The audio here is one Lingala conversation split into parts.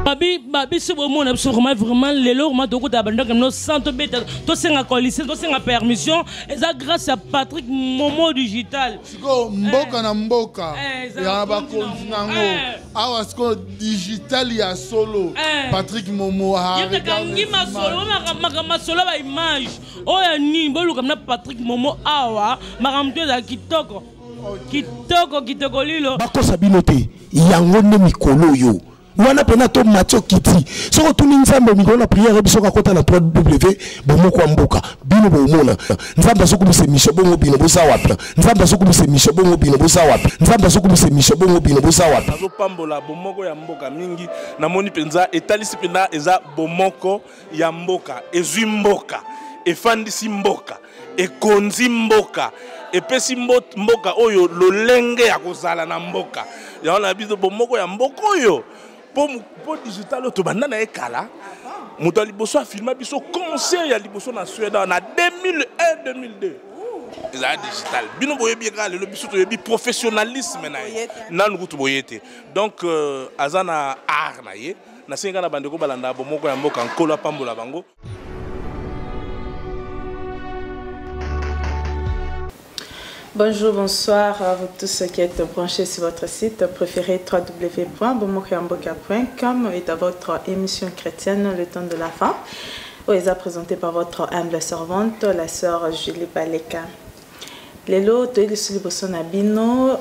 Babi c'est vraiment les lots ma toko tabanda comme nos centre bêta to senga lycée to senga permission et ça grâce à Patrick Momo digital siko mboka na mboka ya ba kontinango awa siko digital ya solo Patrick Momo ha regarde ma solo ba image oya ni boluka na Patrick Momo awa makamto za kitoko lilo bakosa binote yango ne mikolo yo wana pena to Mathieu Kiti soko tuni nzambe mikolo na prière biso ka kota na 3W bomoko mboka bino bomona nzambe soko bise misho bongo bino bosa wapi nzambe soko bise misho bongo bino bosa wapi nzambe soko bise misho bongo bino bosa wapi nazo pambola bomoko ya mboka mingi na moni penza etalisi pena eza bomoko ya mboka ezwi mboka efandisi mboka ekonzi mboka epesi mboka oyo lolenge ya kozala na mboka yaona biso bomoko ya mboka oyo po digital to banda na ekala moto liboso filma biso concert ya liboso na Suède na 2001 2002 eza digital bino boyebi kala le biso to yebi professionnalisme na na ngutu boyete donc azana art na ye na singa na bandeko balanda bomoko ya mboka nkola pambola bango. Bonjour, bonsoir à vous tous qui êtes branchés sur votre site préféré www.bomokoyamboka.com et à votre émission chrétienne Le Temps de la Fin, où elle est présentée par votre humble servante, la sœur Julie Baleka. Lelo, tu es sur le son abino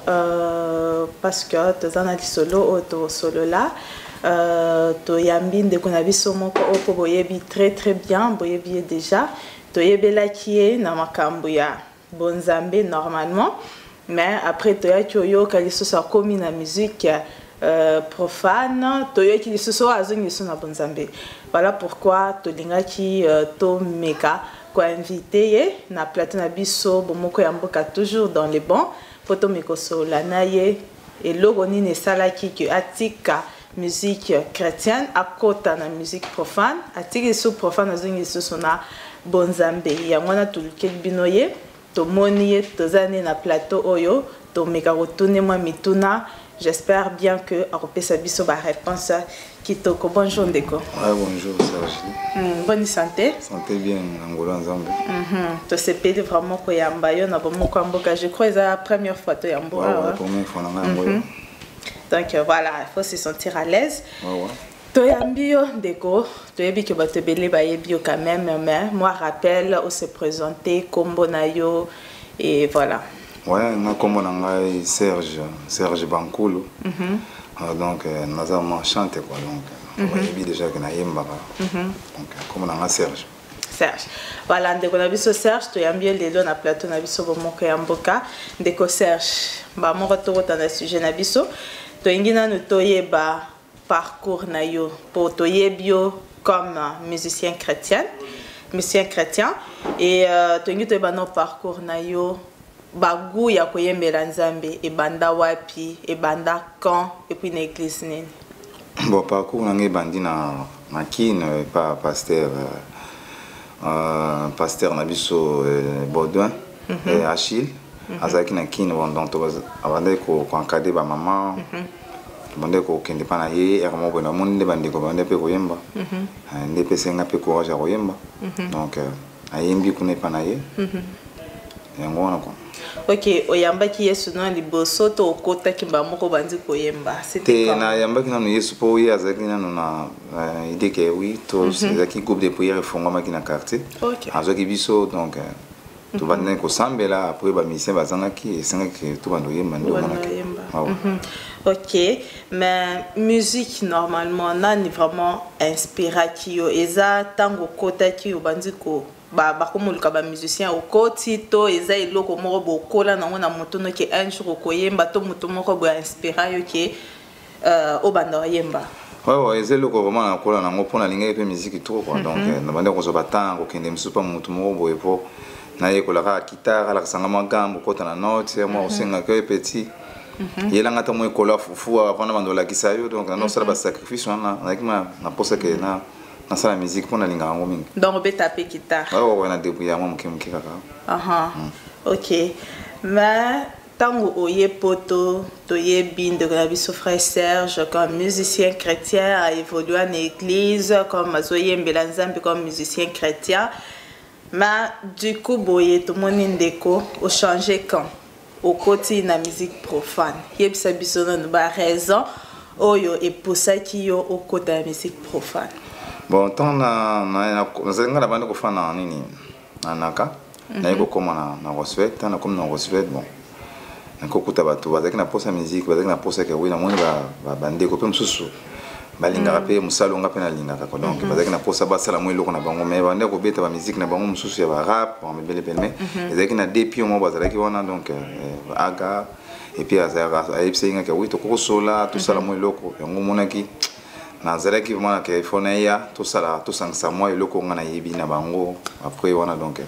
parce que tu es en solo ou solo là. Tu es en bin de qu'on a vu sur mon corps boyebi très bien, boyebi déjà. Tu es bella qui est na makambuya. Bonzambe normalement, mais après tu as yo qui soit commis la musique profane, tu as qui soit azongi na bonzambe. Voilà pourquoi tu linga qui to meka ko invité na plateau na biso bomoko ya mboka toujours dans les bons poto mekoso la naye et logoni ne sala ki que atika musique chrétienne à côté na musique profane, atika so profane azongi so na bonzambe ya ngona tuluke binoye. Tomoni tozane na plateau oyo to meka retourner moi mituna. J'espère bien que Aropesa biso ba réponse kitoko. Bonjour Ndeko. Ouais, bonjour Serge. Bonne santé. Santé bien Angola nzambe. To se pede vraiment ko yamba yo na bomoko mboka. Je crois c'est la première fois to yamba. Ouais, première fois na Angola. Donc voilà, il faut se sentir à l'aise. Ouais. Toyambio Ndeko, toyebi que bato belé bayebio quand même, mais moi rappelle où se présenter Kombo Nayo et voilà. Ouais, na Kombo Nangai Serge Bankulu. Donc nazama chante quoi donc. Bayebi déjà que na yemba. Donc Kombo Nangai Serge. Serge. Voilà, Ndeko na biso Serge, toyambio lelo na plateau na biso bomoko ya mboka. Ndeko Serge, ba mo retour na sujet na biso. Toyingina no toyeba parcours nayo pour toyebio comme musicien chrétien et tongi to bano parcours nayo bagu ya koyembela nzambe e banda wapi e banda quand et puis na église nini. Bon parcours nangi bandi na makine pa pasteur na biso Baudouin et Achille azaki na kine donc to avande ko encadrer ba maman bande ko kende pana ye ermo bona monde bande ko bande pe ko yemba ne pe senga pe courage ko yemba donc ayembi ko ne pana ye yango na ko. OK, oyamba ki Yesu na liboso to okota ki ba moko bandi ko yemba c'était na yamba ki na no Yesu po ye azaki na na idée que oui to zaki groupe de prière fonga ma ki na quartier azaki biso donc tout va ko sambela après ba mission bazanga ki senga ki to bando yemba ndo mona ki. OK, mais musique normalement nani vraiment inspiré qui yo eza tango kota ki yo bandiko ba komuluka ba musicien au koti to eza iloko moko bokola nango na moto no ki un jour ko yemba to moto moko bo inspiré yo ki o banda yemba. Ouais, eza iloko vraiment na kola nango pona linga pe musique trop quoi donc na banda ko zo batango kende msupa moto moko bo epo na yekola ka guitare la sanga magambo kota na note moi osenga que petit. Il a un peu de fou avant de la guissaille, donc on a fait sacrifice, on a pensé que na la musique pour la linga. Donc on peut taper guitare. Ouais, on a débrouillé à moi qui OK. Mais Tango oye poto, toye bin de la biso frère Serge comme musicien chrétien a évolué en église comme azoye mbelanzambe comme musicien chrétien. Mais du coup boye tout mon indéco au changer quand au côté na musique profane. Yebisa biso na ba raison oyo et pour ça qui yo au côté de la musique profane. Bon tant na zenga bande ko fana nini anaka na yiko koma na respect na comme na respect bon. Nkokuta bato bazaki na posa musique bazaki na posa ke oui na moni ba bande ko pe mususu balinga pe musalo nga pe na linga ka donc bazaki na posa basala mo eloko na bango mais bande ko beta ba musique na bango mususu ya ba rap ba bele bele ezaki na depuis mo bazaki wana donc aga et puis azara ayipse nga ke oui to ko sola to sala mo eloko yango monaki na zalaki vraiment ke foneya to sala to sangsa mo eloko nga na yebi na bango après wana donc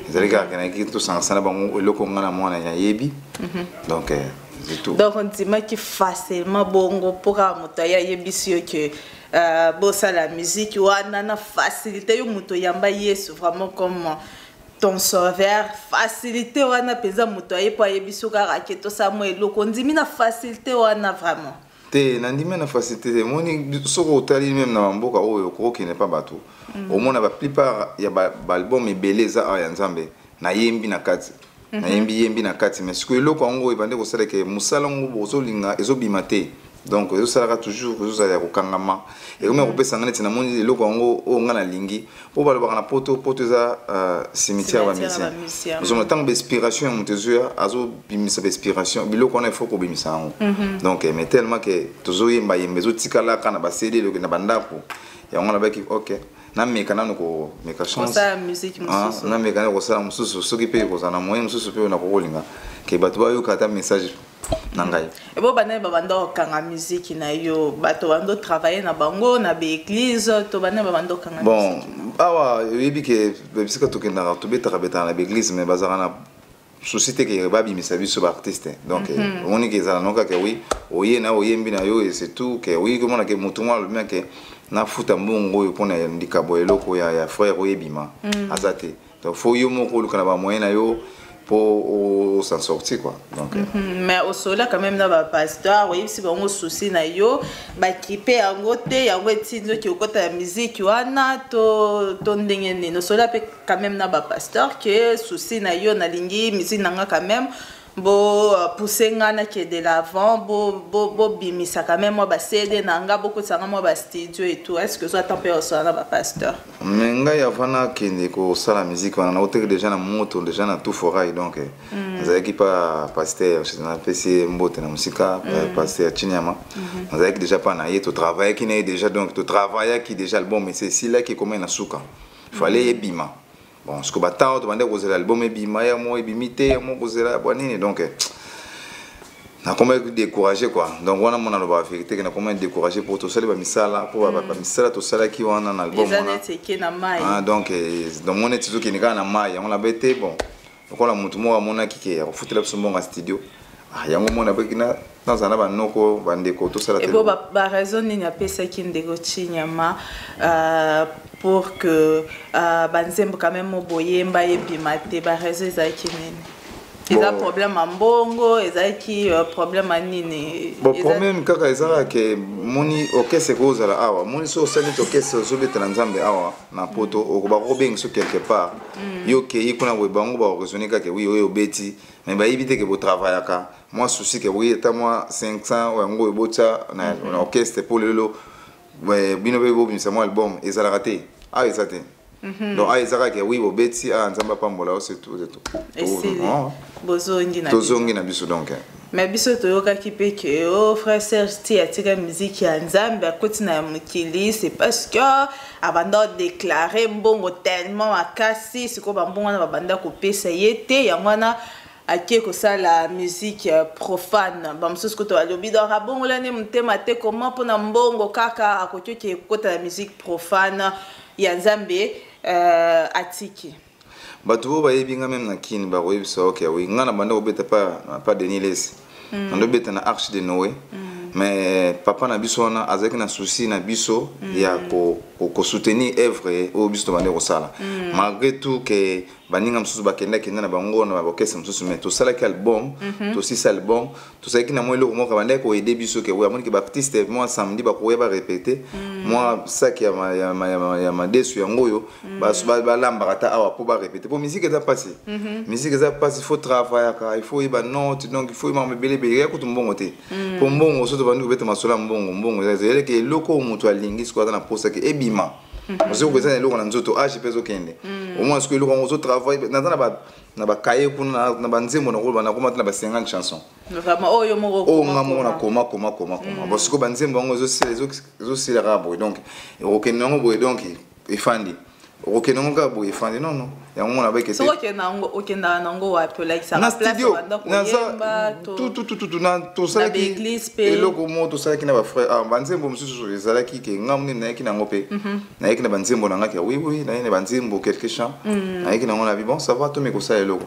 ezalika kana ki to sangsa na bango eloko nga na mwana ya yebi donc c'est tout. Donc on dit que facilement bongo pour amutaya yebisio que bossa la musique wana na facilité yo muto yamba Yesu vraiment comme ton sauveur facilité wana peza muto yepa yebisio ka raketo Samuel loko ndimi na facilité wana vraiment te nandimi na facilité moni soko tali même na mboka oyo ko ki n'est pas bateau au moins la plupart ya ba album ebeleza aya nzambe na yembi na kati na yembi na kati mais ce que eloko ngo ebande ko sala ke musala ngo bozolinga ezobima te donc ezosala toujours ezosala ko kangama et comme ko pesa ngane tina moni eloko ngo o ngana lingi po balobaka na poto za cimetière ba musicien nous avons tant d'inspiration montezuya azo bimisa inspiration biloko na faut ko bimisa ngo donc mais tellement que tozoyemba yembezo tikala kana ba CD na bandako ya ngona ba ki OK na meka nanu ko meka chance ça musique mususu na meka ko sala mususu soki pe ko sana moyen mususu pe na ko kolinga ke bato ba yo kata message nangai et bo bana ba bando kanga musique na yo bato bando travailler na bango na be église to bana ba bando kanga bon awa yebi ke bisika to kenda to beta na be église mais bazara na société ke ba bi misabi so ba artiste donc on ni ke zala noka ke oui oye na oyembi na yo et c'est tout ke oui comment na ke mutumwa le mec na futa mbongo yo pona ndikabo eloko ya frère oyebima azate donc faut yo moko lu kana ba moyen na yo pour s'en sortir quoi donc mais au sola quand même na ba pasteur oui si bon souci na yo ba kipe yango te yango etinzo ki okota ya musique wana to ndengene no sola pe quand même na ba pasteur que souci na yo na lingi musique nanga quand même bo pousser ngana qui est de l'avant bo bimisa quand même moi ba CD nanga beaucoup sanga moi ba studio et tout est-ce que ça tempé au soir na ba pasteur menga ya vana kende ko sala musique wana otere déjà na moto déjà na tout foray donc zaki pa pasteur c'est na PC mbote na musika pasteur Chinyama zaki déjà pas na yeto travailler qui n'est déjà donc to travailler qui déjà le bon mais c'est si là qui comment na suka fallait bima bon ce que batao to bande kozela album ebima ya mo ebimité ya mo kozela bwanini donc na comment décourager quoi donc wana mona lo ba vérité que na comment décourager pour to sala ba misala pour ba misala to sala ki wana na album wana donc mon étude qui nika na mai on la bête bon donc on la mutu mo mona ki ya futela biso nga studio yango mona bekina dans un ba noko bandeko to sala et bon ba raison ni na pesa ki ndeko Chinyama pour que banzembo quand même boyemba ebimate ba raison za kinene ils ont problème en bongo ils ont qui problème en nini bon problème kaka ezala ke moni orchestre kozala awa moni so sali orchestre zo betana nzambe awa na poto okoba ko bengiso quelque part yo ke ikuna we bango ba raisonner kaka oui oyo beti mais ba ibite ke bo travaillaka moi souci ke oui eta moi 500 wango ebota na orchestre pour lelo ouais bino bebo bimisa mo album ezala raté ah ezate donc ah ezaka ke oui bo beti ah nzamba pambola c'est tout et c'est tozongi na biso donc mais biso toyoka ki pe ke oh frère Serge ti atika musique ya nzambe akoti na mukili c'est parce que abanda déclarer mbongo tellement akasi siko bambongo na babanda ko pesa yete yangwana ake ko la musique profane bamsusu ko to alobi do rabongo la ne mutema te comment pona mbongo kaka akoti ke kota la musique profane ya nzambe atiki bato bo bayebinga même na kini ba koyebisa okay oui ngana banda obeta pas Denis Les ando beta na Arche de Noé mais papa na biso na azaki na souci na biso ya ko soutenir œuvre au biso bande ko sala malgré tout que baninga msusu bakenda kenda na bango na bakesa msusu mais to sala ki album to si sala album to sala ki na moi loko moka bande ko aider biso ke oui amoni ke ba artiste moi samedi ba ko ba répéter moi ça qui ya ma desu yango yo ba lamba kata awa pour ba répéter pour musique ça passe musique ça passe il faut travailler il faut y ba note donc il faut ma belé ya ko tumbongo te pour mbongo so to bandu ko beta masola mbongo c'est que loko mutu alingi squad na posa ke ebima parce que vous avez l'eau en zoto âge peso kende au moins ce que l'eau en zoto travail na ba kaye kuna na banzemo na roba na kuma na ba 50 chansons vraiment oh yo moko oh ngamo na koma parce que banzemo ngo zo si la rabo donc okenongo boy donc ifandi okenongo ka boy ifandi non ya ngona ba kete so okenda nango wapi like ça na place studio na tout na to sala ki eloko mo to sala ki na ba frère banzembo msusu ezala ki ke ngamni na yaki na ngope na yaki na banzembo na ngaki oui na yene banzembo quelque chant na yaki na ngona bon ça va to me ko sala eloko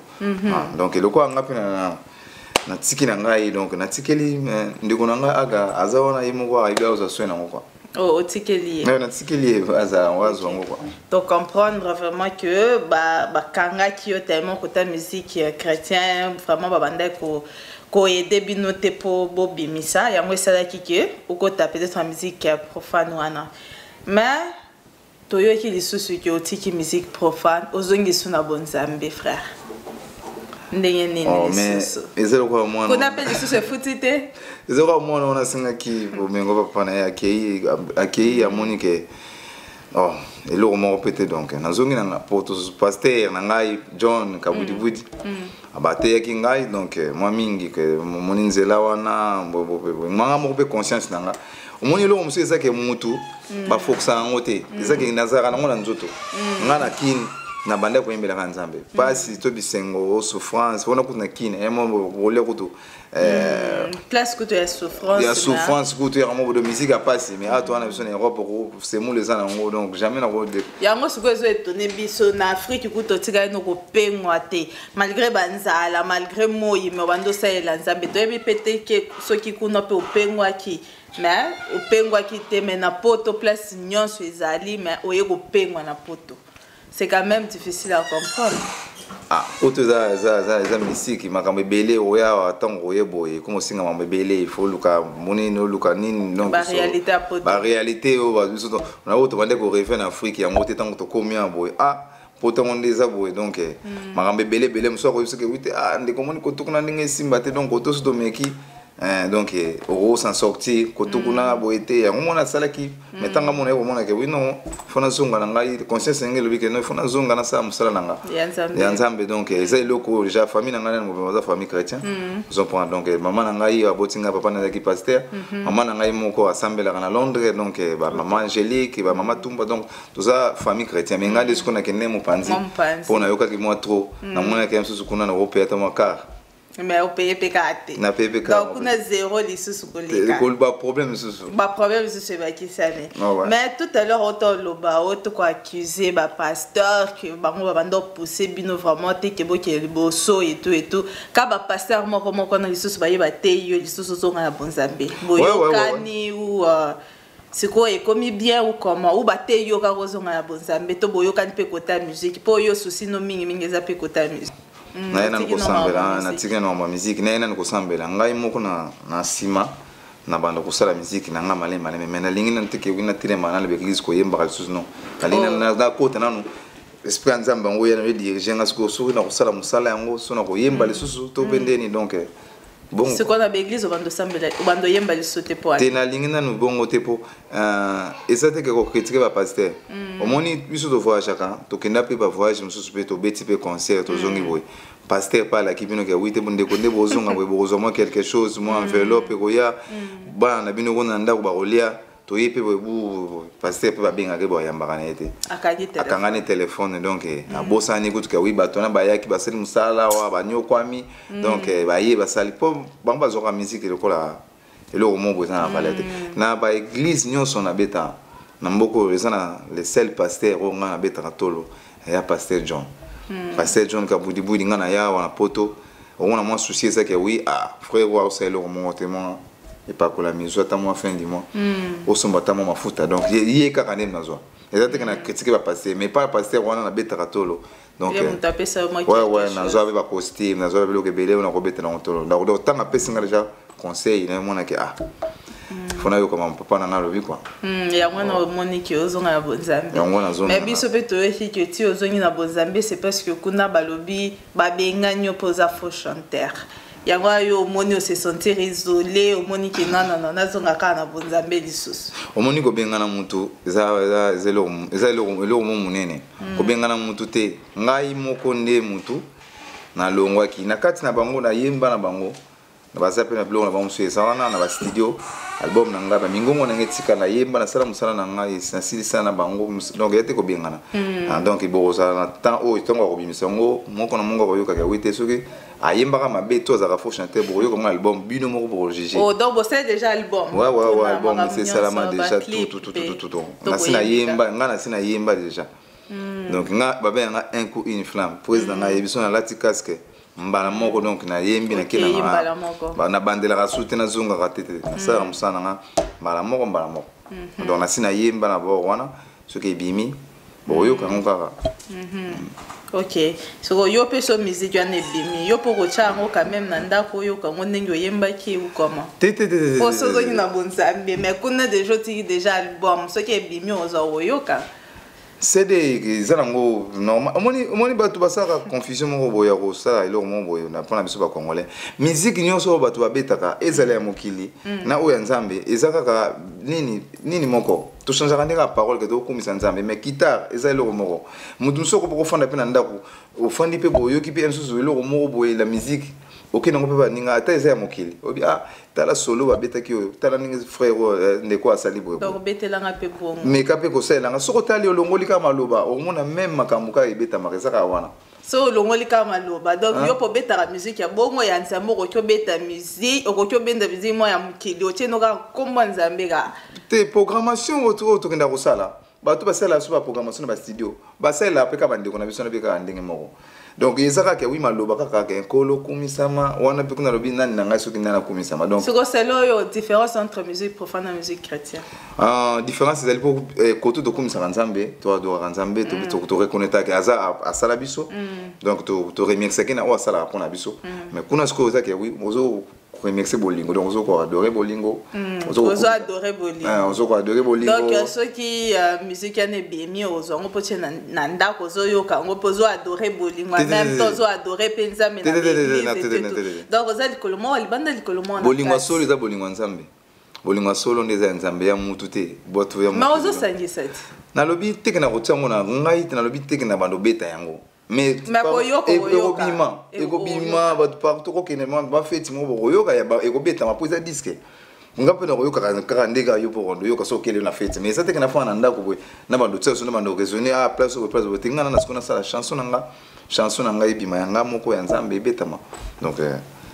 donc eloko ngapi na tiki na ngai donc na tikeli ndiko na ngai aga azaona yimo kwa aiba uza swena ngoko oh tikeli na tikeli aza wazo ngoko donc comprendre vraiment que ba kanga ki yo tellement côté musique chrétien vraiment ba banda ko aider bino te po bobimisa yango sala kike uko ta peut-être en musique profane wana mais toyo ki lisusu ki otiki musique profane ozongi suna bonzambe frère ndenge nini lisusu ezelo kwa mwana kuna pe lisusu futite ezelo kwa mwana ona singa ki bomengo papa na akei amoni ke oh eloko moko pete donc nazongi na poto pasteur na ngai John Kabudibudi abate yaki ngai donc moi mingi ke moni nzela wana manga moko pe conscience nanga omoni eloko musu ezake mutu ba fokusa ngote ezake nazara na ngona nzoto ngana kini na bande ko yembela kanzambe pasi to bisengo souffrance wona kuna kine emo wole kutu place kutu ya souffrance ya souffrance kutu ya mo de musique a passé mais à toi na biso na Europe c'est mo les anango donc jamais na de yango siko ezo etone biso na Afrique kutu tika no ko pengwa te malgré banzala malgré moyi me bando sa ela nzambe to yebi pete ke soki kuna pe opengwa ki mais opengwa ki te mais na poto place nyonso ezali mais oye ko pengwa na poto. C'est quand même difficile à comprendre. Ah, autre za musique makambe belé oya tango yeboye comme singa makambe belé il faut luka moni no luka nini non ba réalité à poto. Ba réalité o ba biso on a autre bande ko revenir en Afrique ya ngote tango to komia boy ah poto monde za boy donc makambe belé mso ko biso ke wite ah ndeko moni ko tukuna ndenge simba te donc auto so meki donc on s'en sortir koto kuna boete ya ngomona salaki metanga mona ko mona ke wino fona zonga nanga conscience ngelo bike no fona zonga na sa musala nanga ya nzambe donc eza loko déjà famille nanga na za famille chrétien ils ont prend donc maman nanga yi abotinga papa na ki pasteur maman nanga yi moko assemblée na Londres donc ba maman Angélique ba maman Tumba donc tout ça famille chrétien mais ngade ce qu'on a kené mo panzi pona yoka ki moi trop na mona ke msusu kuna na opé ta makar mais au pays PKT. Na PPK. Donc on a zéro les sous collègues. Pas problème sous. Pas problème c'est pas qui ça mais tout à l'heure autant loba auto quoi accuser ba pasteur que ba on va ndo pousser bino vraiment te que bo ke boso et tout ka ba pasteur mo comment qu'on a les sous ba yeba te yo les sous sont na bonzambe. Boyo kani ou c'est quoi et comme bien ou comment ou ba te yo ka kozonga na bonzambe to boyo kani pe kota musique po yo souci no mingi za pe kota musique. Na yena ko sambela na tika na musique na yena ko sambela ngai moko na sima na banda ko sala musique na ngama le maleme mais na lingi na tike wina tire mana le église ko yemba ka susu no alina na da kota nanu esprit nzamba ngo yena diriger nga sko so na ko sala musala yango so na ko yemba le susu to bendeni donc bon c'est quoi la église au bando sambela au bando yemba le sote po te na lingi na no bongo te po ezate ke ko critiquer ba pasteur au moni biso do voyage chacun to kenda pe ba voyage mususu pe to beti pe concert to zongi boy pasteur parle qui bino ke wite bonde ko nde bozonga boy bozoma quelque chose moi enveloppe ko ya ba na bino ko nanda ko ba rolia to yepe boy bu pasteur pe ba benga ke boy yamba kana ete akangani téléphone donc abosani ko to ke wi batona ba yaki ba seli musala wa ba nyokwami donc ba ye ba sali po bamba zoka musique le ko la eloko mo boza na valete na ba église nyonso na beta na mboko ezana le seul pasteur o nga na beta tolo ya pasteur John pasteur John Kabudibudi nga na ya wana poto on a moins souci ça que oui ah frère wa c'est le mo témoin et pas que la mise à moi fin du mois au somba ta mafuta donc yé ka kanem nazo Exactement, na critiquer va passer, mais pas passer on a bête ratolo. Donc ouais, na zo avec ba costume, na zo avec le kebele, on a robete na ratolo. Donc tant après singa déjà conseil, na mona que ah. Faut na yo comme papa na lobi quoi. Ya mwana Monique ozonga na bonzambe. Mais biso pe to eki que ti ozongi na bonzambe c'est parce que kuna balobi ba benga nyo poza faux chanteur. Yangwa yo moni se sentir isolé, o moni ki na zonga ka na bonzambe lisusu. O moni ko benga na mutu ezelo munene. Ko benga na mutu te ngai moko nde mutu na longwaki na kati na bango na yemba na bango. Na basape na blog na bango so esana na ba studio album na ngaba mingongo na ngetika na yemba na sala musala na ngai na silisa na bango donc yete ko benga na. Donc iboza na temps o itonga ko bimisango moko na mongo ko yoka ka wite soki ayemba ka mabe to za ka fo chanter pour yo comme album bino moko pour juger. Oh donc c'est déjà album. Ouais album c'est salama déjà tout. Na sina yemba ngana sina yemba déjà. Donc nga babe nga un coup une flamme président na yebiso na lati casque mbala moko donc na yembi na kina na bandela ka soutenir zunga ka tete na sala musana nga mbala moko donc na sina yemba na bo wana ce qui bimi boyo ka ngaka. OK, so yo pe so musique ya ne bimi yo po ko chango quand même na ndako yo ka ngondengo yemba ki ou comment po so zo na bonzambe mais kuna déjà album so qui bimi ozo yo ka c'est des zanango normal omoni batu basaka confusion moko boya ko sala ilo mo boyo na pona biso ba congolais musique nyonso batu babetaka ezala ya mokili na oya nzambe ezaka ka nini moko to changer ndeka parole que to komisa nzambe mais guitare ezala ilo moko mutu soko poko fanda pe na ndako ofandi pe boyo ki pe ensusu ilo moko boye la musique OK nango pe ba ninga ata ezala ya mokili obi tala solo babeta ki oyo tala ninga frère ndeko asali boyo donc betela nga pe bongo mais kape ko sala nga soko tali olongoli ka maloba omona même makambuka ebeta makesaka wana so olongoli ka maloba donc yo po beta la musique ya bongo ya nzambo ko kyo beta musique ko benda musique mo ya mukili o tieno ka komba nzambe ka te programmation autour to kenda ko sala ba to ba sala so ba programmation ba studio ba sala pe ka bande ko na biso na be ka ndenge moko. Donc ezaka ke wi maloba kaka ke nkolo kumisama wana pe kuna lobi nani nanga soki nana kumisama donc c'est là différence entre musique profane et musique chrétienne. Différence c'est pour koto to kumisama nzambe to adora nzambe to reconnaître ke aza asala biso donc to remercier ke na o asala pona biso mais kuna sko za ke wi ozo remercier bolingo donc ozo ko adorer bolingo ozo adorer bolingo ozo ko adorer bolingo donc ceux qui musique ne bemi ozo ngo poche na ndako ozo yoka ngo pozo adorer bolingo même temps ozo adorer penza mais donc ozo likolomo libanda likolomo bolingo solo za bolingo nzambe bolingo solo ndeza nzambe ya mutu te boto ya mutu mais ozo sangisa ti na lobi teke na kotiango na ngai te na lobi teke na bando beta yango mais ekobima bato partout kokenema bafeti mo bokoyoka ya ekobeta mapoza disque ngape na koyoka kaka ndeka yo po rondo yoka so kele na fete mais ça teke na fana ndako boy na bando tseso na bando raisonner à place botingana na skona sala chanson nanga ebima yanga moko ya nzambe ebetama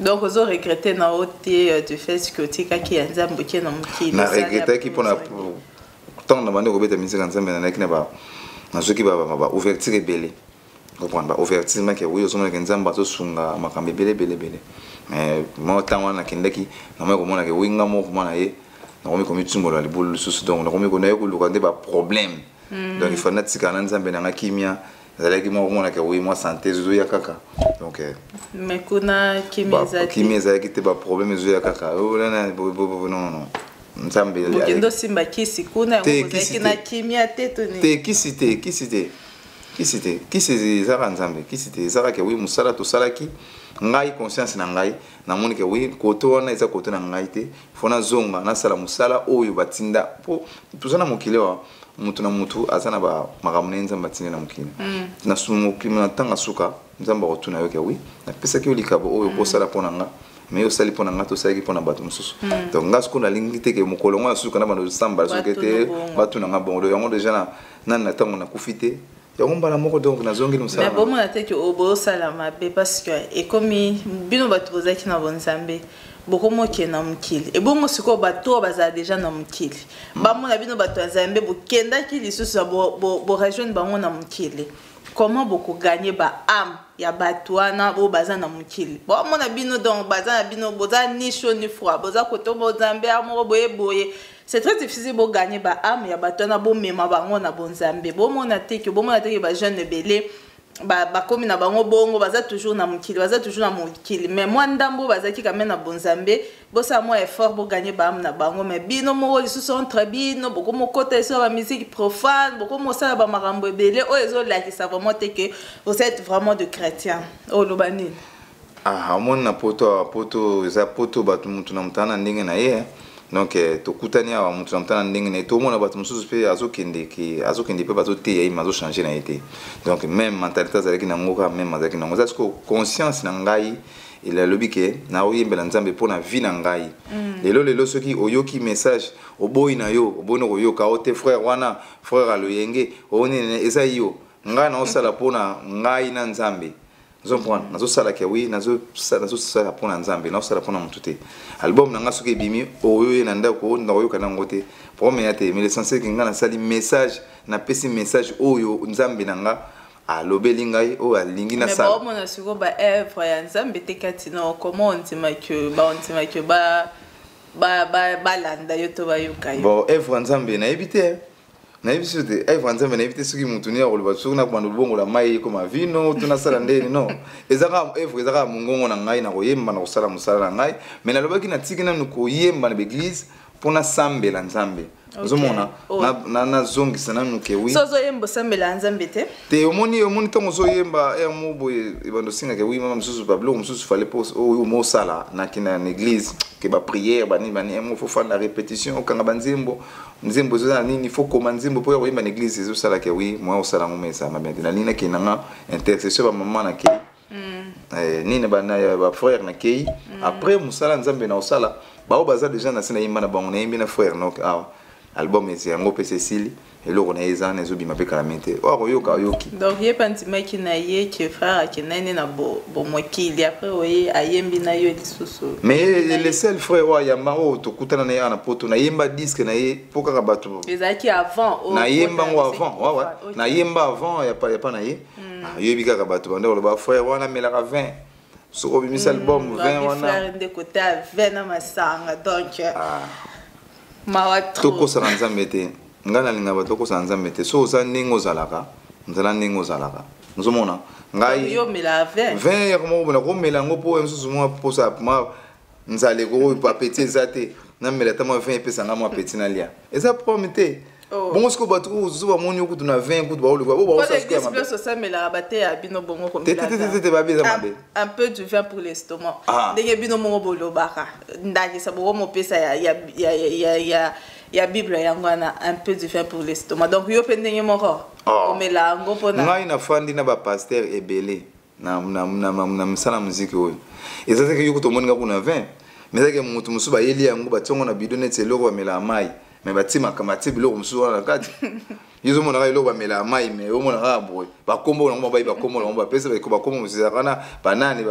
donc ozo regretter na otie du fait que tika ki ya nzambe ki na mukili na regretter ki pona tant na bando kobeta musique nzambe na nekina ba na soki ba ouverture belé comprendre ba ouverture que oui osomona ke nzamba to sunga makambe belé mais moi tant wana kindaki na moi komona ke winga mo komona ye na komi komi tsumbola libulu susu donc na komi kona ye kuluka nde ba problème donc il faut natika na nzambe na kimia zalaki mo komona ke oui moi santé zo ya kaka donc mais kuna kimia zalaki te ba problème zo ya kaka non nzambe bokendo simba kisi kuna ngozaki na kimia te toni te kisi zara nzambe kisi zara ke oui musala to salaki ngai conscience na ngai na moni ke oui koto wana eza koto na ngai te fona zonga na sala musala oyo batinda po tuzana mokile wa mutu na mutu azana ba makamune nzamba tinda na mokile na sumo klima na tanga suka nzamba ko tuna yo ke oui na pesa ke likabo oyo ko sala pona nga mais yo sali pona nga to sali pona bato mususu donc ngasko na lingi te ke mokolongo na suka na bando samba sokete bato na nga bongo yango déjà na tango na kufite yongomba moko donc nazongi musala mais bon na te que obo salama be parce que et comme bino bato bozaki na bonzambe bokomo ke na mukili et bongo siko bato baza déjà na mukili ba mona bino bato nzambe bokenda ki lisusu bo rejoindre bango na mukili comment beaucoup gagner ba âme ya batouana bo bazana mukili bon mona bino donc bazana bino boza ni chaud ni froid boza koto bozambe amoro boye c'est très difficile bo gagner ba âme ya batouana bo mema bango na bonzambe bo mona teke ba jeune belé ba komi na bango bongo baza toujours na mukili mais moi ndambo bazaki quand même na bonzambe bo sa moi effort bo gagner ba âme na bango mais bino mo li sont très bino beaucoup mo côté sur la musique profane beaucoup mo sala ba marambo belé o ezo la qui ça vraiment que vous êtes vraiment de chrétiens o lobani amona poto za poto batu mutu na mtana ndenge na ye donc tokutani awa mutu na mtana ndenge na ye tomona batu mosusu mpe azokende mpe bazoteya ye mazochanger na ye te donc même mentalité azalaki nango kaka même azalaki nango eza siko conscience na ngai elalobi ke naoyembela nzambe mpo na vie na ngai lelo soki oyoki message oboyi na yo oboyi na koyoka o te frère wana frère aloyenge onene eza yo ngai naosala mpo na ngai na nzambe nzomprendre nazosala ke oui nazosala mpo na nzambe naosala mpo na motu te album na nga soki ebimi oyo na ndako nakoyoka nango te problème ya te mais l'essentiel ke nga nasali message napesi message oyo nzambe na nga alobeli ngai oyo alingi nasala mais bomona siko ba œuvre ya nzambe te kati no comment on tima ke balanda yo to bayoka yo bon œuvre nzambe nayebi te nayebi sote œuvre nzambe nayebi te soki mutu ni akoloba soki nakobanda lobongola mai ekoma vino tunasala ndeni no ezaka œuvre ezaka mongongo na ngai na koyemba na kosala mosala na ngai mais nalobaki natiki nanu koyemba na baeglise mpona sambela nzambe ozomona nazongisa nanu ke wi sozoyemba osambela nzambe te omoni ntango ozoyemba mo boye ebanda osingaka wi mama mosusu babiloko mosusu fale mpo oyo mosala na église ke bapriere bani mo fo fanda répétition okanga banzembo nzembo ezozala nini fo koma nzembo mpo ya koyemba na église ezosalaka wi mwa osala ngo mesa mabende na nini ke nanga intercession bamama na ke nini bafrère na kei après mosala nzambe na osala bao baza déjà na sina yimba na bango na yimbi na frère donc album ese yango pe Cécile eloko na eza na ezobima pe kalamete oyoka yoki donc ye pantimaki na ye ke frère ke nani na bo mokili après oye ayembi na yo lisusu mais le seul frère wa ya maro to kutana na ye na poto na yemba disque na ye pokaka bato ezaki avant na yemba ngo avant na yemba avant ya pa na ye yebi kaka bato bande ba frère wana melaka 20 soko bimisa album 20 wana frère de côté 20 na masanga donc tokosala nzambe te ngai nalinga bato tokosala nzambe te so oza ndenge ozalaka nzala ndenge ozalaka nozomona ngai 20 ya komona komela yango mpo mosusu mwa posa ma nzaleko oyo apeti eza te namela ata mwa 20 epesanga mwa apeti nalia eza problème te bongo siko bato oyo bamoni yo kutu na 20 kutu baolekwa bo un peu du vin pour l'estomac ndenge bino mongo bolobaka ndakisa boko mopesa ya bible yango wana un peu du vin pour l'estomac donc yo pe ndenge moko omela yango mpona ngai nafandi na bapaster ebele na misala muziki oyo eza teke yo kutu omoni nga kuna 20 mais ezake motu mosusu bayeli yango bationgo na bido neti eloko bamela mai mais batimaka mati biloko mosusu wana na kati yozomonaka eloko bamela mai mais omonaka boye bakombo nango babai bakombo nango bapesa bakombo mosusu ezaka na banani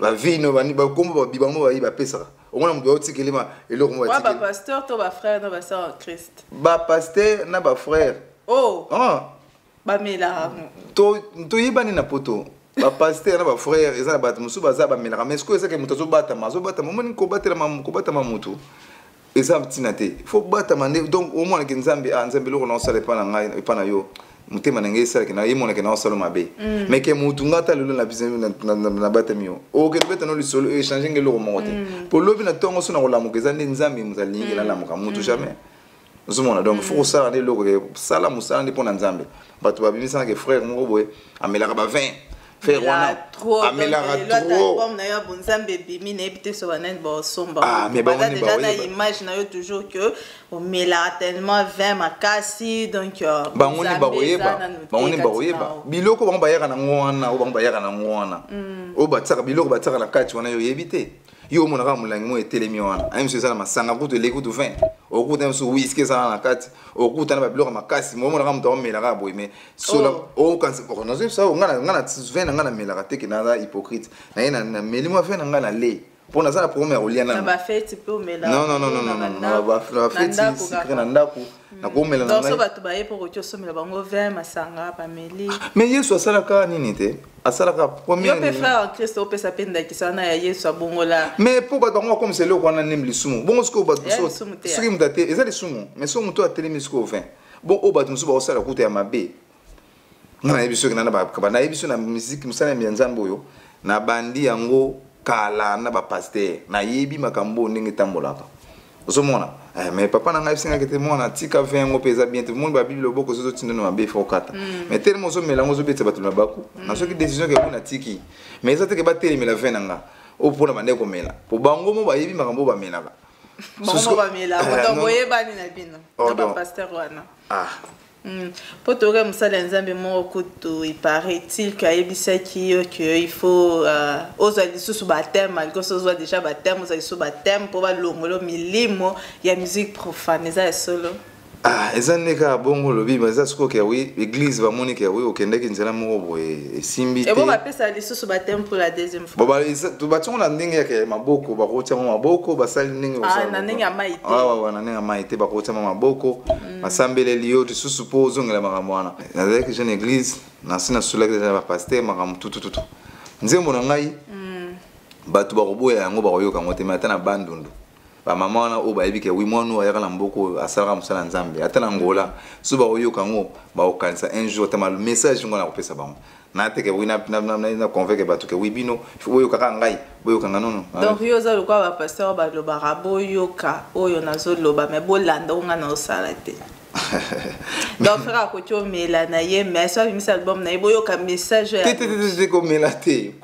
bavino bakombo babibango bayi bapesaka omona moto baotikelema eloko mo bapasteur to bafrère na baseur en Christ bapasteur na bafrère bamela toyebani na poto bapasteur na bafrère eza na bato mosusu baza bamelaka mais sikoyo ezaka moto azobatama omoni kobatama motu eza ntina te faut batama nde donc omonake nzambe eloko naosala epa na ngai epa na yo motema na ngai esalaki na ye monake naosala mabe mais ke motu nga ata lelo na batami yo okende beta no lisolo échange nge eloko moko te mpo lobi na ntongo so na kolamuka eza nde nzambe mozali lingi nalamuka motu jamais ozomona donc faut kosala nde eloko sala mosala nde mpo na nzambe bato babimisanake frère moko boye amelaka ba 20 faire wana amelaka trop comme na yo bonzambe bimi na ebite so banani ba somba mais ba déjà na image na yo toujours que on mela tellement 20 makasi donc bangoni ba oyeba biloko bango bayaka na ngwana o bango bayaka na ngwana o batsaka biloko batsaka na kati wana yo yebite yo monaka mulangi mo etelemi wana ayi mso ezala masanga kutu elekutu 20 okuta mso whisky ezala na kati okuta na babiloko makasi mo monaka mutu aomelaka boye mais sola okansi ngana 20 ngana melaka teke naza hypocrite na ye na meli mwa 20 ngana le pour na la première oliana ba fête peu mais là non ba fête secret na ndako na ko mela na donc ba to ba pour que so mela bango vin masanga pameli mais Yesu asala ka nini te asala ka première yo pe frère en Christ o pe sa penda ki sana ya Yesu abongola mais pour ba bango comme c'est le ko na nem lisumu bon ce ko ba so suri mutate eza lisumu mais so muto atelemi ce ko vin bon o ba musu ba osala kuta ya mabe na ebiso ki na ba na ebiso na musique musana ya nzambo yo na bandi yango kala na ba pasteur na yebi makambo ndenge tambolaka ozomona mais papa na ngai singa kete mona tika 20 ngo pesa bien tout le monde ba bible boko zo tinda no mabe fo kata mais tellement zo melango zo betse batu na baku na soki décision ke kuna tiki mais ça te ke ba telemela 20 nga o pona bande ko mela po bango mo ba yebi makambo ba melaka bango ba mela ko boye bani na bino na ba pasteur wana pour te remettre ça les amis mon couteau il paraît-il qu'il faut aux alliés sous baptême malgré ce soit déjà baptême aux alliés sous baptême pour voir l'ongolo milimo il y a musique profane ça est solo ezaneka bongo lobi baza siko ke oui église va monique oui okendeki nzela moko boye simbi te et bon ba pesa les sous baptême pour la deuxième fois bon ba tu batongo na ndenge yake maboko ba kotia maboko basali ndenge basali na ndenge ya maite na ndenge ya maite ba kotia maboko basambele liyo tu suppose ngela makamwana na avec jeune église na sina sula ke ba pasteur makam tutu nzembo na ngai batu ba koboya yango ba koyoka ngote mata na bandundu ba mama na o ba yebike wi mwana wa yakala mboko asala musala nzambe atana ngola so ba oyoka ngo ba okanisa un jour tama message ngo na kopesa bango na teke wi na convaincre batu ke wi bino oyoka ka ngai oyoka nganono donc yo za lokwa ba pasteur ba loba rabo yoka oyo nazo loba me bolanda nga na osala te donc frère ko to mela na ye mais so bimisa album na ibo yoka message ya te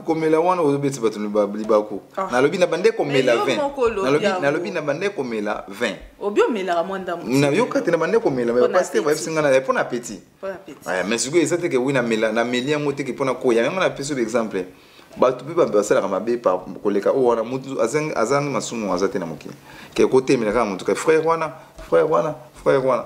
komela wana ozobetsa batu libako nalobi na bande komela 20 nalobi na bande komela 20 obio mela ramwanda na yoka te na bande komela mais pasteur va singa na pour na petit mais siko ezate ke wina mela na melia mote ke pona ko ya ngana peso exemple batu biba basala kama be pa koleka o wana mutu azangi masumu azate na mokili ke kote mela kama mutu ke frère wana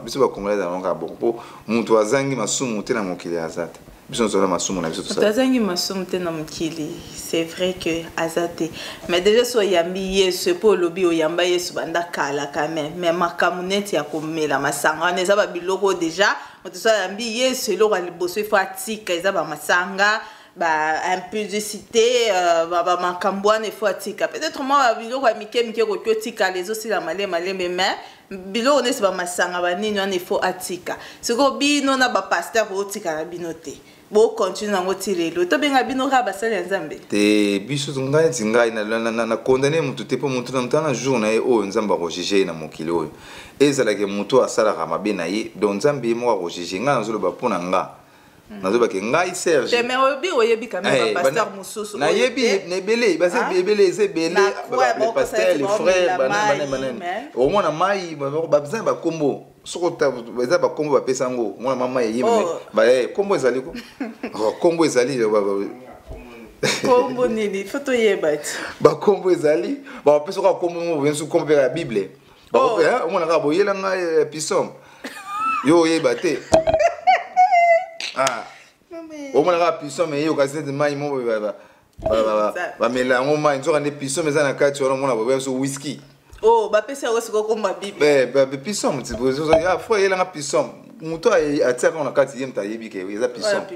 biso ba congolais dans ka bon mutu azangi masumu te na mokili azate biso zola masumu na biso to ça azangi masumu te na mokili c'est vrai que azate mais déjà so yambi yesu po lobi o yamba yesu banda kala quand même mais makamuneti ya komela masanga neza ba biloko déjà mutu so yambi yesu lo ka liboso ifo atika eza ba masanga ba impudicité ba makambwana ifo atika peut-être moi biloko ya mike ko tika les aussi la malé mais bilo on est ba masanga ba nini on ifo atika siko bino na ba pasteur o tika na binote bo continue ngo tirelo to benga bino ka basala nzambe te biso ngai na condamner mutu te po mutu na mtana jour na ye o nzamba ko juger na mokili oyo ezala ke mutu asala ka mabe na ye don nzambe mo ko juger nga nzolo ba pona nga nazoba ke ngai Serge te mais obi oyebi quand même ba pasteur mususu na yebi ne belé ba se belé c'est belé les pasteurs les frères banan au moins na mai ba besoin ba kombo soko ta ba ba kombo ba pesango mwana mama yeyime ba kombo ezali ko kombo ezali kombo nini photo yebati ba kombo ezali ba pesa ko kombo mo vensu kombo la bible ba ko au moins na boyela nga pisom yo yebate au moins la puissance mais yo kasi de mai mo ba melango mai nzoka ne puissance mais na kati wana mona ba so whisky ba pesa ko siko komba bible ba puissance tu peux ya fois yela nga puissance muto ataka na kati yemta yebike eza puissance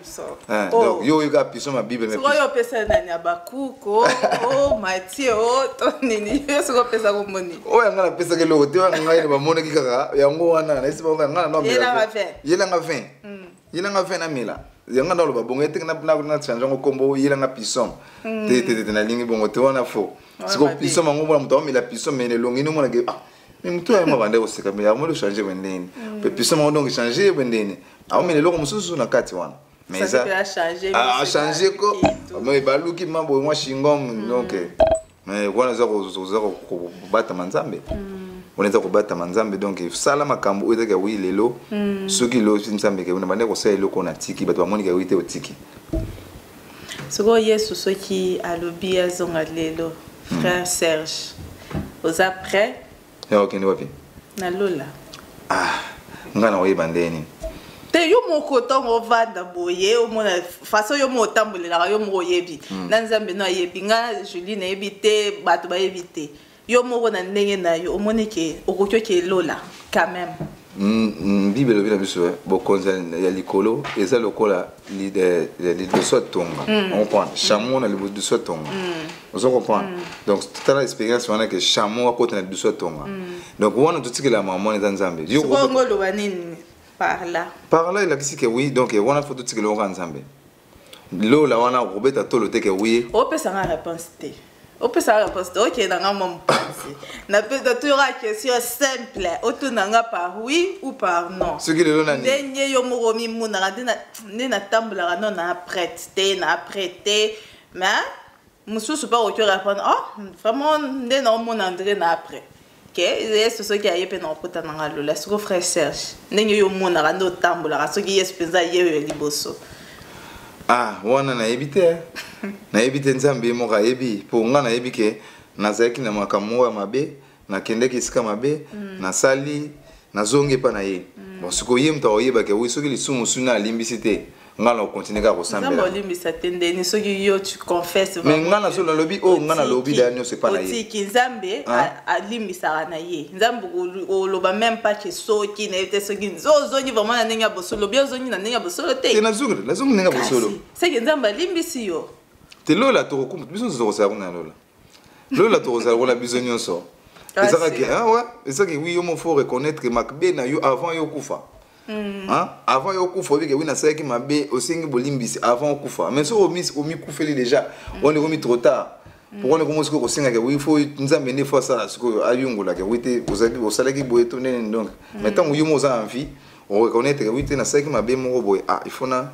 donc yo ga puissance ma bible mais yo pesa nani abakuko Mathieu to nini yo siko pesa ko moni yanga na pesa ke lo te wanga ba mona kikaka yango wana na isi ba ngana no yela nga 20 na mila yanga ndalo ba bongo etek na change ngo kombo yelanga puissant te na lingi bongo te wana fo siko puissant ngo bona mutawa mila puissant mais le longi no mona ke mais muto ya mabande oseka mais ya mo le changer wendeni pe puissant ngo donc changer wendeni awo mele loko mususu na kati wana mais ça a changer ko mais baluki mambo moi shingom donc mais wana za ko bata manzambe on est à combattre manzambe donc sala makambo oyo ezaka wi lelo soki lo nzambe ke na bande ko sala eloko na tiki bato bamoni ka wi te otiki soko yesu soki alobi azonga lelo frère Serge oza prêt ya okende wapi na lola ngana oyi bandeni te yo moko tongo vanda boye o mona façon yo mo tambolela yo mo yebi na nzambe no yebi nga Julie na yebi te bato ba yebi te yo moko na ndenge na yo o moni ke okokyo ke lola quand même Bible le biso bo konza ya likolo eza lokola li de so tonga on comprend chameau na li de so tonga on comprend donc toute l'expérience on a que chameau à côté de so tonga donc on a tout ce que la maman dans Nzambe yo ngolo banini par là il a dit que oui donc on a fait tout ce que le Nzambe lo la wana robeta tolo te que oui o pesa nga réponse te o pesa réponse te OK na nga mon penser na peut de toujours question simple otunanga par oui ou par non ce qui le lona ndenye yo moromi muna na tambula non na prêté na prêté mais mususu pas OK répondre oh vraiment ndé na mona André na après OK c'est ce qui a yepé na kota na ngalo la siko frère Serge ndenye yo mona rando tambula so ki yespenza yeyo liboso ah wana na ebite Nzambe mo ka ebi po nga na ebi ke nazaki na makamwa mabe na kendeki sika mabe na sali na zonge pa na ye bon siko ye mta oyeba ke wisoki lisumu suna limbisite nga na continuer ka ko sambela Nzambe limbisa tende ni soki yo tu confesses mais nga na so na lobi o nga na lobi da nyo se pa na ye otiki Nzambe alimbisa na ye Nzambe o loba même pas que soki na ete soki zoni vraiment na ndenge bosolo bien zoni na ndenge bosolo te na zonge ndenge bosolo c'est que Nzambe limbisi yo te lola to ko biso zo ko sa na lola to ko sa ko la biso nyonso ezaka ke ouais ezaka oui yo mo faut reconnaître que makbe na yo avant yo kufa avant yo kufa bi ke oui na sa ki mabe osingi bolimbisi avant kufa mais so omi kufeli déjà on est remis trop tard pour on est comme ce ko singa ke oui faut Nzambe ne fois ça ce que ayungola ke oui te osala ki boye to nene donc maintenant yo mo za envie on reconnaître que oui te na sa ki mabe mo boye il faut na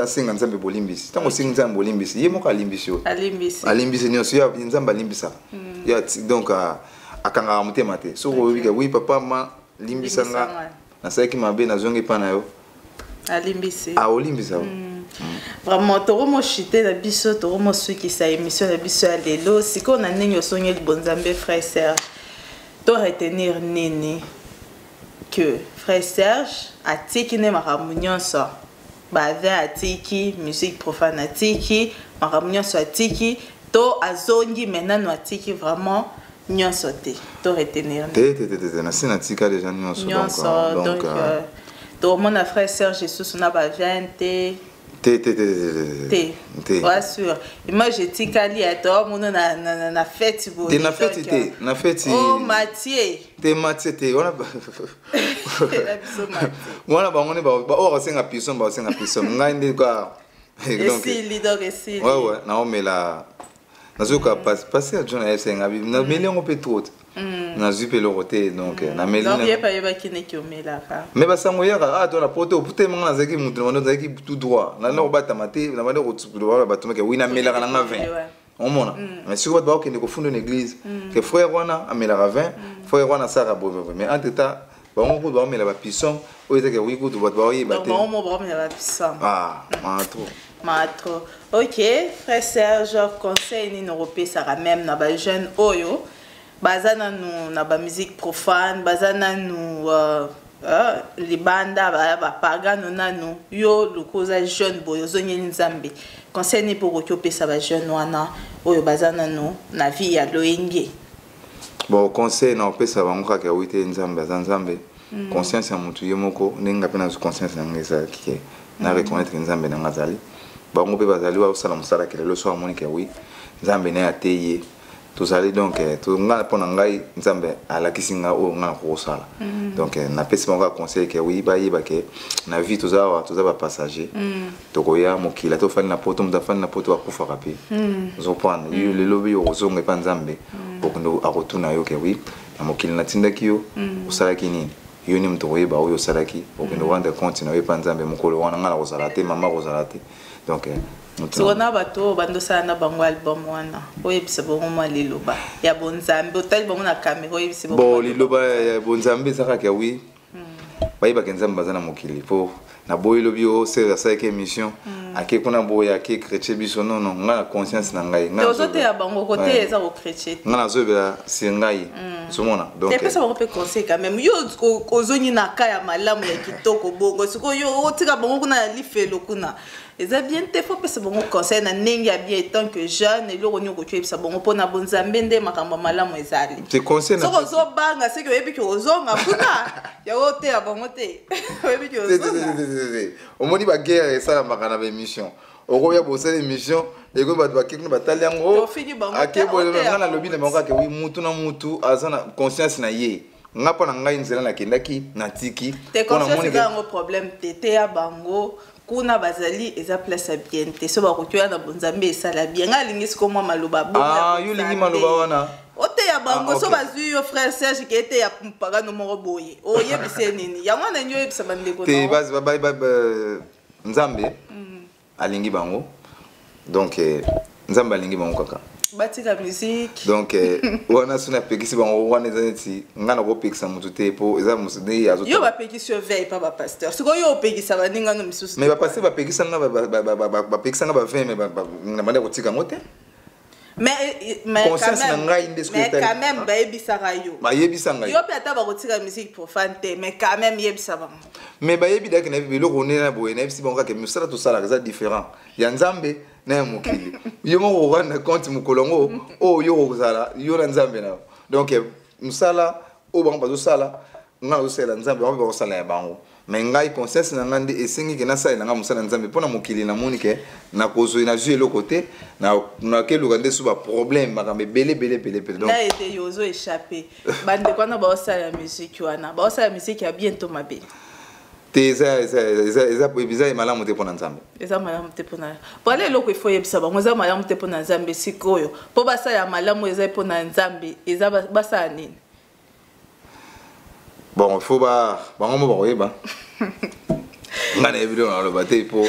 singa Nzambe bolimbisi tango singa Nzambe bolimbisi ye moko alimbisi nyonso ya Nzambe alimbisa ya donc akanga mutema te so wika oui papa ma limbisa nga na saki mabe na zongi pa na yo alimbisi olimbisa vraiment toromo chité na biso toromo suki sa émission na biso ya lelo siko na ndenge osongi Nzambe frère Serge to retenir nini que frère Serge atiki ne makambo nyonso bave atiki musique profane atiki makambo nyonso atiki to azongi maintenant atiki vraiment nyonso te to retenir te na sina tika déjà nyonso donc to mon frère Serge Jesus na ba 20 te rassure image tikali ato mono na fête bo na fête oh Mathieu te wana ba ngone ba o senga pison ngai ndi ka donc ouais na omela nazoka passer à John Senga na melengo petrot na zupe le roté donc na melina non pas yeba kine ki omela ka mais ba sango yaka to na poto puté manga zaki mutu na zaki tout droit na lo bata mate na bande ko tsupula ba to ke wina mela kana nga 20 on mona mais si vous ba kende ko funda une église que frère wana amela 20 frère wana sara bobo mais entre temps ba on ko ba mela ba pisson o ete ke wiku to ba yeba te non mo ba mela ba pisson matro OK frère Serge conseil ni européen ça même na ba jeune oyo bazana nous na ba musique profane bazana nous les banda ba pagano nanu yo lukoza jeune boyo zonye Nzambe conseil ni pour occuper ça ba jeune wana oyo bazana nous na vie ya loenge bon conseil na opesa bango ka wite Nzambe Nzambe conscience ya mutu yemoko ninga pena conscience na ngeza kike na reconnaître Nzambe na ngazali bango pe bazali wa sala musala ke le soir monique oui Nzambe na ateye tozali donc to ngana pona ngai Nzambe ala kisinga o ngana ko sala donc na pesi bango conseil ke oui ba yiba ke na vie toza ba passager to koya mokila to fali na poto mda fali na poto akufa kapi zo prendre le lobby o zonga pa Nzambe bokundo akotuna yo ke oui na mokila na tindaki yo osala kinini yo ni mto koyeba oyo salaki bokundo wanda continue pa Nzambe mokolo wana ngana ko sala te mama ko sala te donc so na bato bando sana bango album wana oyebisa bongo ma liloba ya bonzambe otali bongo na camera oyebisa bongo bon liloba ya bonzambe saka ka oui bayeba ke Nzambe bazana mokili po na boye lobi o c'est ça que émission ake kuna boye ake chrétien biso non non nga conscience na ngai nga ozote ya bango côté eza au chrétien nga na zobela si ngai somona donc et puis ça va peut conseil quand même yo ozoni na kaya malamu ya kitoko bongo siko yo otika bango kuna lifelo kuna eza bien te faut pesa bango conseil na ndenge ya bien tant que jeune et loko nyoko tshebisa bango pona bonzambe nde makambo malamu ezali te conseil na soko zo banga siko yebi ki ozonga kuna ya ote ya bango te yebi ki ozonga omoni ba guerre ça la makana ba émission okoya bosa émission et ko ba bakikuna batali yango akebo na lobi na bango ke oui mutu na mutu azana conscience na ye ngapa na ngai nzela na kendaki na tiki te conscience ga ngo problème te ya bango kuna bazali eza place bien te so ba kotoya na bonzambe esala bien nga lingisi ko mwa maloba bonga yo lingi maloba wana ote ya bango so bazui yo frère Serge qui était ya mpagano moko boye oyebise nini ya mwana nyo yebisa bandeko te basi ba nzambe alingi bango donc nzambe alingi bango kaka batika musique donc wana suna pekisi bango wana ezaneti ngana ko pekisa mutu te po eza musudi ya yo ba pekisi yo veille pas ba pasteur siko yo pekisa baninga no misusu mais ba pasteur ba pekisa nga ba pekisa nga ba veme na manda ko tika mote mais quand même ba yebisa rayo ba yebisa nga yo pe ata ba ko tika musique profane te mais quand même yebisa bango mais ba yebi dak na bilo ko nena boye na yebisi bango ka musala to sala za différent ya nzambe na mukili yo mo rwanda compte mukolongo o yo kozala yo na nzambe na donc musala o bango bazo sala nga zo sala nzambe ba ko sala ya bango mais ngai conscience na ngande esengi ke na sala nga musala nzambe pona mukili na monike na kozo na jeu le côté na ke lugande suba problème makambe bele donc na été yozo échapper bande kwana ba sala musique wana ba sala musique ya bientôt mabe eza biza malamu te pona nzambe eza malamu te pona pale loko ifo yebisa bango eza malamu te pona nzambe sikoyo po basa ya malamu eza pona nzambe eza basa nini bon faut bango mo ba koyeba ngana evidon na lo bate po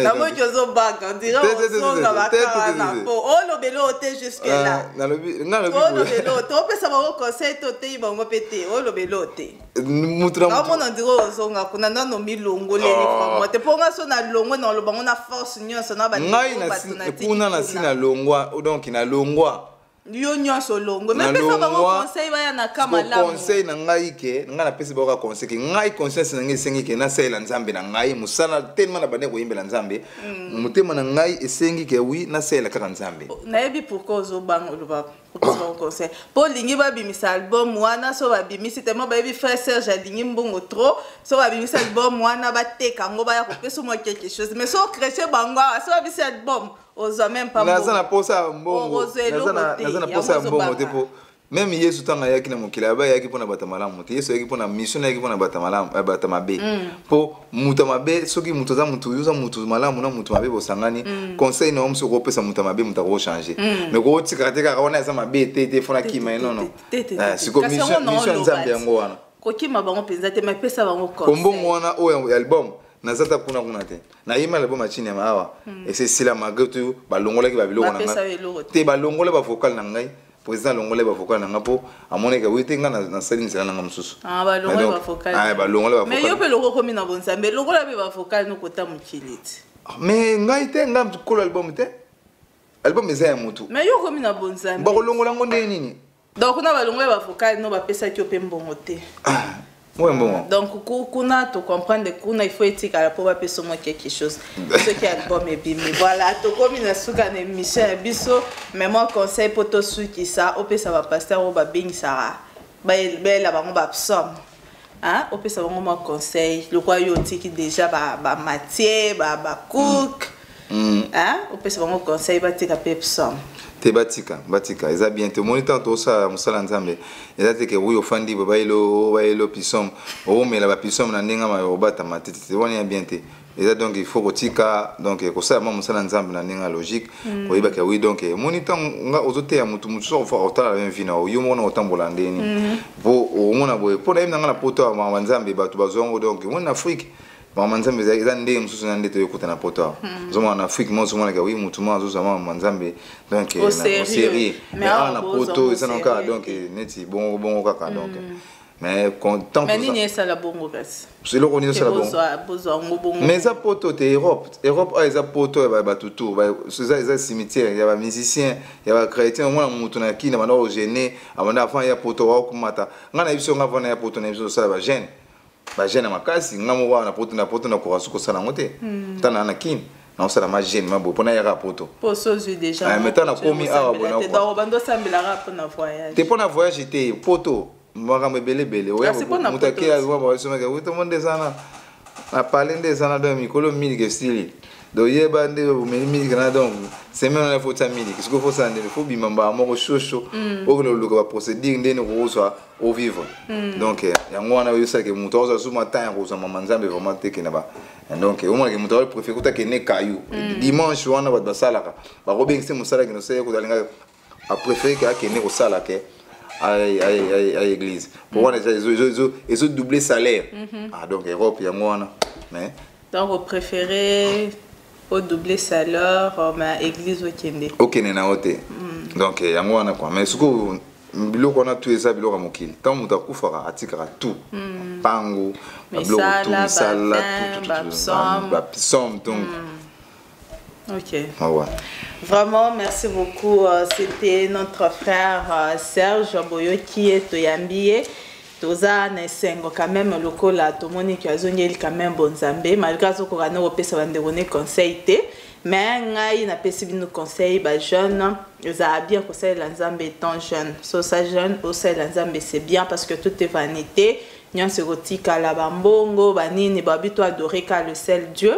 na mo jozo baga ndira osonga bakara na po olo belo te jusque là na lobi ngana lobi olo belo to pesa bango conseil to te bango pete olo belo te mutra na mo ndiro osonga kuna nano milongo leli kwa te ponga so na longo na lo bango na force nyonso na ba ngai na kuna na sina longwa donc na longwa yo nyonso longo mais pesa bango conseil baya na kama la conseil na ngai ke nga na pesa bango conseil ke ngai conscience na ngai sengi ke na sala nzambe na ngai musala tellement na bande ko yimbela nzambe mutema na ngai esengi ke oui na sala kaka nzambe na yebi pourquoi zo bango lo ba pour conseil pour lingi ba bimisa album wana so ba bimisi tellement ba yebi frère Serge alingi mbongo trop so ba bimisa album wana ba teka ngo ba ya ko pesa mo quelque chose mais so chrétien bango so ba bimisa album ozo même pas nazana posa mbongo nazana posa mbongo te po même Yesu tanga yaki na mokila ba yaki pona bata malamu te Yesu yaki pona mission yaki pona bata malamu bata mabe po muta mabe soki muto za mutu yuza mutu malamu na mutu mabe bosangani conseil na omso ko pesa muta mabe muta ko changer mais ko tika tika ona za mabe te fona kima non siko mission nzambe yango wana ko kima bango penza te mais pesa bango conseil kombongo wana o album nazata kuna te na yima album machine ya mawa et c'est sila magotu balongola ki babilo na te balongola ba vocal na ngai président longola ba vocal na ngapo amone ka wite nga na sali nzela na ngamususu balongola ba vocal balongola ba vocal mais yo pe loko komi na bonsambe longola be ba vocal no kota mukiliti mais ngai te ngam ko album te album eza ya mutu mais yo komi na bonsambe ba kolongola ngonde nini donc na balongola ba vocal no ba pesa ki ope mbongo te ouais bon donc kuna to comprendre kuna il faut éthique à la pour pas moi quelque chose ce qui album et bien mais voilà to comme une suka na émission biso mais moi conseil pour to suki ça au ça va pasteur au ba bing ça ba la ba ba absorbe hein au ça va moi conseil le quoi yo tiki déjà ba matière ba cook hein au ça va moi conseil ba tika pepsom te batika eza bien te moniteur to sa musala nzambe eza te ke wuyo fandi baba ilo pisom o mela ba pisom na ndinga ma obata matete te woni bien te eza donc il faut kotika donc ko sa musala nzambe na ndinga logique ko iba ke oui donc moniteur nga ozote ya mutu so fa otala bien vina o yomo na otambola ndeni bo o mona boye po na ina nga na poto ma nzambe batu bazongo donc wona Afrique manzambe eza ndenge mususu na ndete yokuta na poto zoma na Afrique mo zoma ka oui mutu mo azo manzambe donc na série mais na poto eza nka donc neti bon kaka donc mais tant mais nini ça la bongo kasi c'est le qu'on ça la bongo mais ça poto te Europe ça poto ba tutu ba ça cimetière il y a musicien il y a chrétien moi mutu na kina bana o gêner abanda fa ya poto wa kumata ngana biso ngava na ya poto na biso ça ba gêne makasi ngamo wa na poto na ko suko sala ngote tana na kini non ça la magine ma bo pona ya poto poso ju déjà mais tana komi awa bona te dans bando sambela rap na voyage te pona voyage te poto moi me belé oya mutaki ya wa ba soma ke tout monde sana na parler de sana do mikolo mili style do yeba nde o mili kana donc c'est même la faute mili qu'est-ce qu'il faut ça il faut bimamba mo chocho o le ba procédure ndene ko so au vivre donc yango wana yo ça que muto oza suma temps ko so mamanzambe vraiment te ke na ba donc au moins que muto préfère ko ta ke ne kayu dimanche wana ba basalaka ba ko bengise musala ke no se ko dalinga a préféré que ne ko sala ke à l'église. Pour moi, ils ont doublé salaire. Ah, donc, Europe, il y a moi. Mais... Donc, vous préférez au doublé salaire, mais l'église au Kende. Au Kende, donc, il y a moi. Mais ce qu'on a tout ça, il y a mon kill. Tant que tu as atikara tout. Pango, misala, bapsom, donc. Ok. Ah ouais. Vraiment, merci beaucoup. C'était notre frère Serge Boyo qui est Toyambie. Toza Nesengo quand même le cola tout monde qui a zonné quand même bon Zambé malgré ce qu'on a repéré ça va donner conseil mais ngai na pesi bino conseil ba jeune ils a bien conseil la Zambé étant jeune so ça jeune aussi la Zambé c'est bien parce que tout est vanité nyan se gotika la bambongo banini babi toi adorer car le seul Dieu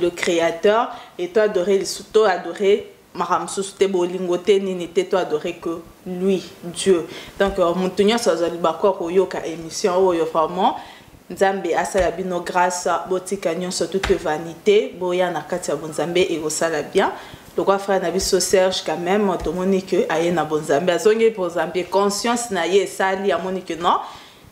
le créateur et toi adorer le souto adorer maramsuste bolingote nini te toi adorer que lui Dieu donc montunya sozali bakwa koyoka émission oyo vraiment Nzambe asala bino grâce botika nyonso toute vanité boya na kati ya bonzambe et osala bien le roi frère na biso Serge quand même to monique aye na bonzambe azongi bonzambe conscience na ye sali ya monique non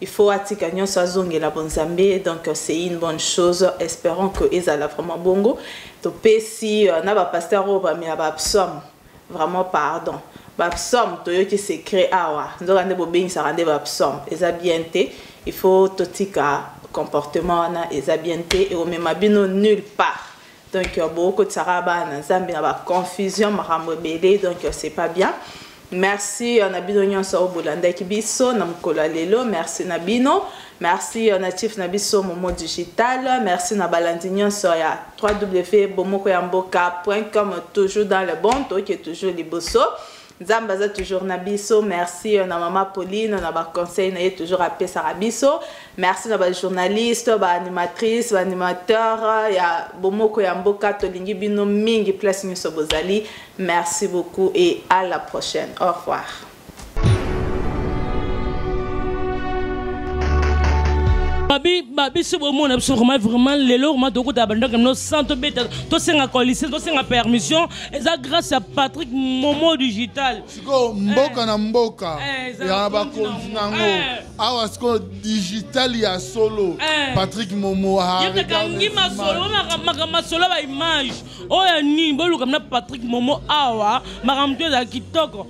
il faut atika nyonso azongi la bonzambe donc c'est une bonne chose espérons que ezala vraiment bongo to pesi na ba pasteur o ba mi ba psom vraiment pardon ba psom to yo ki secret awa ndoka nde bo bengisa rande ba psom eza bien te il faut totika comportement na eza bien te et o mema bino nulle part donc beaucoup de saraba na zambi na ba confusion makambo belé donc c'est pas bien. Merci Nabino Nyonso Obolanda Kibiso Namkola Lelo, merci Nabino, merci Natif Nabiso Momo Digital, merci Nabalandi Nyonso ya www.bomokoyamboka.com toujours dans le bon taux qui est toujours liboso. Zambaza toujours Nabiso, merci na maman Pauline, na ba conseil na toujours appelé Sarabiso. Merci na ba journaliste, ba animatrice, ba animateur ya Bomoko Yamboka tolingi bino mingi place Nyonso Bozali. Merci beaucoup et à la prochaine. Au revoir. Babi c'est vraiment vraiment les lots ma doko d'abandon comme nos centre bête to senga coalition to senga permission et ça grâce à Patrick Momo digital siko mboka na mboka ya ba kontinango awa siko digital ya solo Patrick Momo ha yekangi masolo masolo ba image oya ni bolu comme na Patrick Momo awa makamto za kitoko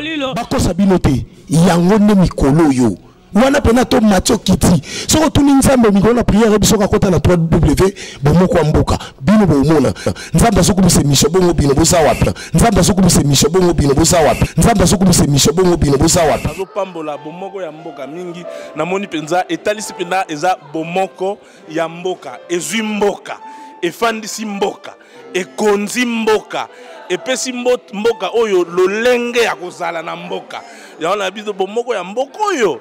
lilo bakosa binote yango ne mikolo yo wana pena to macho kiti soko tuni nzambe mikolo na prière biso ka kota na 3W bomoko mboka bino bomona nzambe azokumisa mission bongo bino bosa wapi nzambe azokumisa mission bongo bino bosa wapi nzambe azokumisa mission bongo bino bosa wapi azopambola bomoko ya mboka mingi namoni penza etalisi pena eza bomoko ya mboka ezwi mboka efandisi mboka ekonzi mboka epesi mboka oyo lolenge ya kozala na mboka yaona biso bomoko ya mboka oyo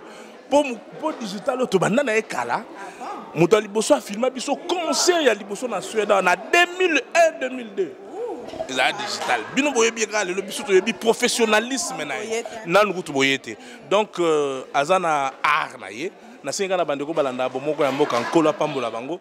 po digital to banda na ekala moto liboso a filma biso concert ya liboso na Suède na 2001 2002 eza digital bino boyebi ka lelo biso to yebi professionnalisme na nanu kutu boyete donc azana art na ye na singa na bandeko balanda bomoko ya mboka nkolo pambola bango